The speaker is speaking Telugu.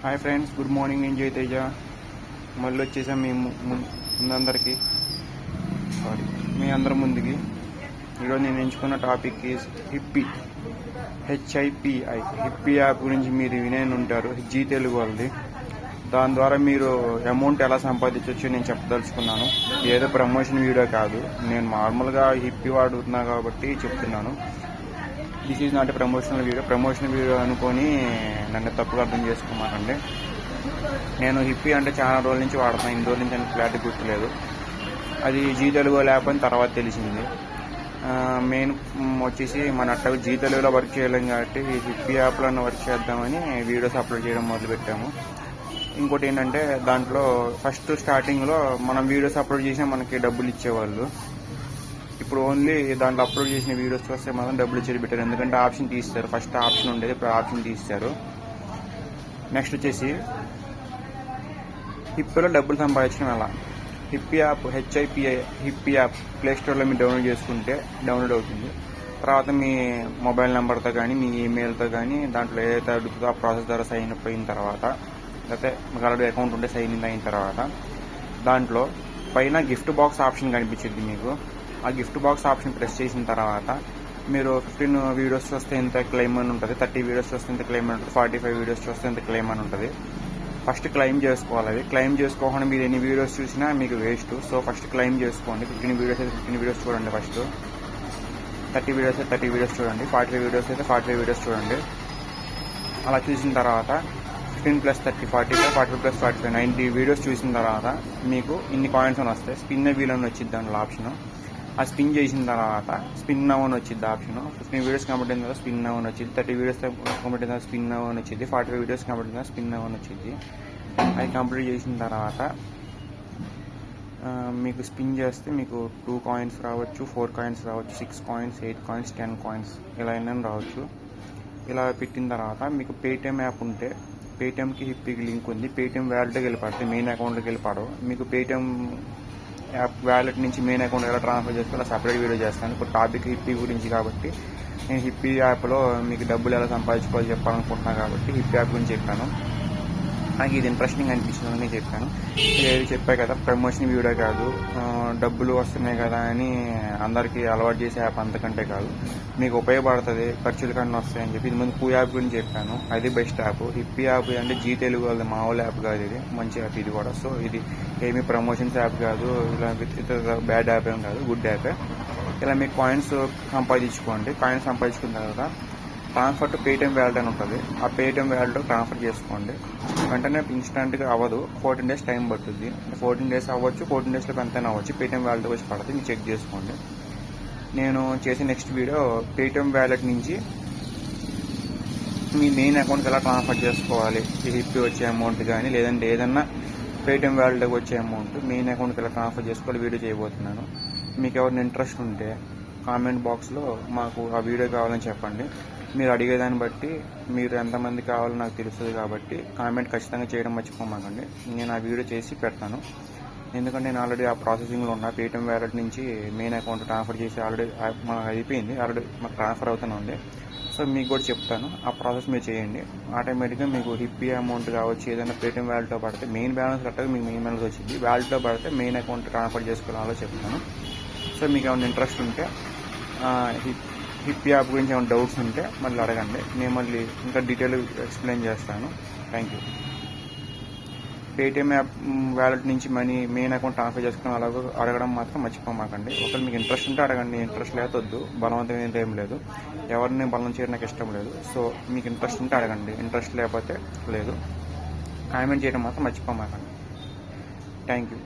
Hi friends, good morning. నేను జయతేజ మళ్ళీ వచ్చేసాం ముందందరికి మీ అందరి ముందుకి. ఈరోజు నేను ఎంచుకున్న టాపిక్ HIPI హిప్పీ యాప్ గురించి మీరు వినే ఉంటారు. జీ తెలుగు వాళ్ళది. దాని ద్వారా మీరు అమౌంట్ ఎలా సంపాదించవచ్చు నేను చెప్పదలుచుకున్నాను. ఏదో ప్రమోషన్ వీడియో కాదు, నేను నార్మల్గా హిప్పీ వాడుతున్నా కాబట్టి చెప్తున్నాను. This is not promotional video అనుకొని నన్ను తప్పుగా అర్థం చేసుకోమాకండి. నేను హిప్పీ అంటే చాలా రోజుల నుంచి వాడుతున్నాను. ఇన్ని రోజుల నుంచి నాకు క్లారిటీ గుర్తులేదు. అది జీ తెలుగు యాప్ అని తర్వాత తెలిసింది. మెయిన్ వచ్చేసి మన అట్టవి జీ తెలుగులో వర్క్ చేయలేం కాబట్టి హిప్పీ యాప్లో వర్క్ చేద్దామని వీడియోస్ అప్లోడ్ చేయడం మొదలుపెట్టాము. ఇంకోటి ఏంటంటే, దాంట్లో ఫస్ట్ స్టార్టింగ్లో మనం వీడియోస్ అప్లోడ్ చేసినా మనకి డబ్బులు ఇచ్చేవాళ్ళు. ఇప్పుడు ఓన్లీ దాంట్లో అప్లోడ్ చేసిన వీడియోస్ వస్తే మాత్రం డబ్బులు ఇచ్చేది పెట్టారు. ఎందుకంటే ఆప్షన్ తీస్తారు. ఫస్ట్ ఆప్షన్ ఉండేది, ఇప్పుడు ఆప్షన్ తీస్తారు. నెక్స్ట్ వచ్చేసి హిప్పీలో డబ్బులు సంపాదించడం ఎలా. హిప్పీ యాప్ హిప్పీ యాప్ ప్లేస్టోర్లో మీరు డౌన్లోడ్ చేసుకుంటే డౌన్లోడ్ అవుతుంది. తర్వాత మీ మొబైల్ నెంబర్తో కానీ మీ ఈమెయిల్తో కానీ దాంట్లో ఏదైతే అడుగుతుందో ఆ ప్రాసెస్ ద్వారా సైన్ అప్ అయిన తర్వాత, లేకపోతే మీకు ఆల్రెడీ అకౌంట్ ఉంటే సైన్ ఇన్ అయిన తర్వాత దాంట్లో పైన గిఫ్ట్ బాక్స్ ఆప్షన్ కనిపించింది మీకు. ఆ గిఫ్ట్ బాక్స్ ఆప్షన్ ప్రెస్ చేసిన తర్వాత మీరు 15 వీడియోస్ వస్తే ఇంత క్లెయిమ్ అని ఉంటుంది, 30 వీడియోస్ వస్తే ఇంత క్లెయిమ్ అని ఉంటుంది, 45 వీడియోస్ వస్తే ఇంత క్లెయిమ్ అని ఉంటుంది. ఫస్ట్ క్లెయిమ్ చేసుకోవాలి. అది క్లెయిమ్ చేసుకోకుండా మీరు ఎన్ని వీడియోస్ చూసినా మీకు వేస్ట్. సో ఫస్ట్ క్లెయిమ్ చేసుకోండి. 15 వీడియోస్ అయితే 15 వీడియోస్ చూడండి. ఫస్ట్ 30 వీడియోస్ అయితే 30 వీడియోస్ చూడండి. 45 వీడియోస్ అయితే 45 వీడియోస్ చూడండి. అలా చూసిన తర్వాత 15 + 30 45, 45 + 45 90 వీడియోస్ చూసిన తర్వాత మీకు ఇన్ని కాయిన్స్ అని వస్తాయి. స్పిన్ వీల్ అని వచ్చింది దాంట్లో ఆప్షన్. ఆ స్పిన్ చేసిన తర్వాత స్పిన్ నవ్ అని వచ్చింది ఆప్షన్. 15 వీడియోస్ కంప్లీట్ అయిన తర్వాత స్పిన్ నవ్ అని వచ్చింది. 30 వీడియోస్ కంప్లీట్ అయిన తర్వాత స్పిన్ నవ్ అని వచ్చింది. 45 వీడియోస్ కంప్లీట్ అయిన స్పిన్ నవ్ అని వచ్చింది. అది కంప్లీట్ చేసిన తర్వాత మీకు స్పిన్ చేస్తే మీకు 2 కాయిన్స్ రావచ్చు, 4 కాయిన్స్ రావచ్చు, 6 కాయిన్స్, 8 కాయిన్స్, 10 కాయిన్స్ ఇలా అయినా రావచ్చు. ఇలా పెట్టిన తర్వాత మీకు పేటిఎం యాప్ ఉంటే పేటిఎంకి హిప్పీకి లింక్ ఉంది. పేటిఎం వ్యాలెట్కి వెళ్ళిపడితే మెయిన్ అకౌంట్కి వెళ్ళిపడవు. మీకు పేటిఎం యాప్ వ్యాలెట్ నుంచి మెయిన్ అకౌంట్ ఎలా ట్రాన్స్ఫర్ చేసుకోవాలో సపరేట్ వీడియో చేస్తాను. ఇప్పుడు టాపిక్ హిప్పీ గురించి కాబట్టి నేను హిప్పీ యాప్లో మీకు డబ్బులు ఎలా సంపాదించుకోవాలో చెప్పాలనుకుంటున్నాను కాబట్టి హిప్పీ యాప్ గురించి చెప్పాను. నాకు ఇది ఇంట్రెస్టింగ్ అనిపించిందని చెప్పాను. ఇది చెప్పాను కదా, ప్రమోషన్ వీడియో కాదు, డబ్బులు వస్తున్నాయి కదా అని అందరికీ అలవాటు చేసే యాప్ అంతకంటే కాదు, మీకు ఉపయోగపడుతుంది, ఖర్చులు కన్నా వస్తాయని చెప్పి ఇది ముందు పూ యాప్ గురించి చెప్పాను. అది బెస్ట్ యాప్. హిప్పీ యాప్ అంటే జీ తెలుగు వాళ్ళది మామూలు యాప్ కాదు, ఇది మంచి యాప్ ఇది కూడా. సో ఇది ఏమీ ప్రమోషన్స్ యాప్ కాదు, ఇలా బ్యాడ్ యాప్ ఏం కాదు, గుడ్ యాపే. ఇలా మీకు కాయిన్స్ సంపాదించుకోండి. కాయిన్స్ సంపాదించుకున్న తర్వాత ట్రాన్స్ఫర్ టు పేటిఎం వ్యాలెట్ అని ఉంటుంది. ఆ పేటిఎం వ్యాలెట్ ట్రాన్స్ఫర్ చేసుకోండి. వెంటనే ఇన్స్టెంట్గా అవ్వదు, 14 డేస్ టైం పడుతుంది. 14 డేస్ అవ్వచ్చు, 14 డేస్లో ఎంతైనా అవ్వచ్చు. పేటిఎం వ్యాలెట్ వచ్చి పడుతుంది, మీరు చెక్ చేసుకోండి. నేను చేసే నెక్స్ట్ వీడియో పేటిఎం వ్యాలెట్ నుంచి మీ మెయిన్ అకౌంట్కి ఎలా ట్రాన్స్ఫర్ చేసుకోవాలి, హిప్పీ వచ్చే అమౌంట్ కానీ లేదంటే ఏదన్నా పేటిఎం వ్యాలెట్కి వచ్చే అమౌంట్ మెయిన్ అకౌంట్కి ఎలా ట్రాన్స్ఫర్ చేసుకోవాలి వీడియో చేయబోతున్నాను. మీకు ఎవరిని ఇంట్రెస్ట్ ఉంటే కామెంట్ బాక్స్లో మాకు ఆ వీడియో కావాలని చెప్పండి. మీరు అడిగేదాన్ని బట్టి మీరు ఎంతమంది కావాలో నాకు తెలుస్తుంది కాబట్టి కామెంట్ ఖచ్చితంగా చేయడం మర్చిపోమాకండి. నేను ఆ వీడియో చేసి పెడతాను. ఎందుకంటే నేను ఆల్రెడీ ఆ ప్రాసెసింగ్లో ఉన్నా. పేటిఎం వ్యాలెట్ నుంచి మెయిన్ అకౌంట్ ట్రాన్స్ఫర్ చేసి ఆల్రెడీ మనకు అయిపోయింది, ఆల్రెడీ మాకు ట్రాన్స్ఫర్ అవుతూనే ఉంది. సో మీకు కూడా చెప్తాను, ఆ ప్రాసెస్ మీరు చేయండి. ఆటోమేటిక్గా మీకు హిప్పీ అమౌంట్ కావచ్చు, ఏదైనా పేటిఎం వ్యాలెట్లో పడితే మెయిన్ బ్యాలెన్స్ కరెక్ట్గా మీకు మెయిన్ బ్యాలెన్స్ వచ్చింది. వ్యాలెట్లో పడితే మెయిన్ అకౌంట్ ట్రాన్స్ఫర్ చేసుకోవాలో చెప్తాను. సో మీకు ఏమైనా ఇంట్రెస్ట్ ఉంటే హిప్పీ యాప్ గురించి ఏమైనా డౌట్స్ ఉంటే మళ్ళీ అడగండి, నేను మళ్ళీ ఇంకా డీటెయిల్ ఎక్స్ప్లెయిన్ చేస్తాను. Thank you. Paytm app wallet నుంచి మనీ మెయిన్ అకౌంట్ ట్రాన్స్ఫర్ చేసుకుని అలాగో అడగడం మాత్రం మర్చిపోమాకండి. ఒకవేళ మీకు ఇంట్రెస్ట్ ఉంటే అడగండి, ఇంట్రెస్ట్ లేకపోద్దు. బలవంతం ఏం లేదు, ఎవరిని బలం చేయడం నాకు ఇష్టం లేదు. సో మీకు ఇంట్రెస్ట్ ఉంటే అడగండి, ఇంట్రెస్ట్ లేకపోతే లేదు. కామెంట్ చేయడం మాత్రం మర్చిపోమాకండి. Thank you.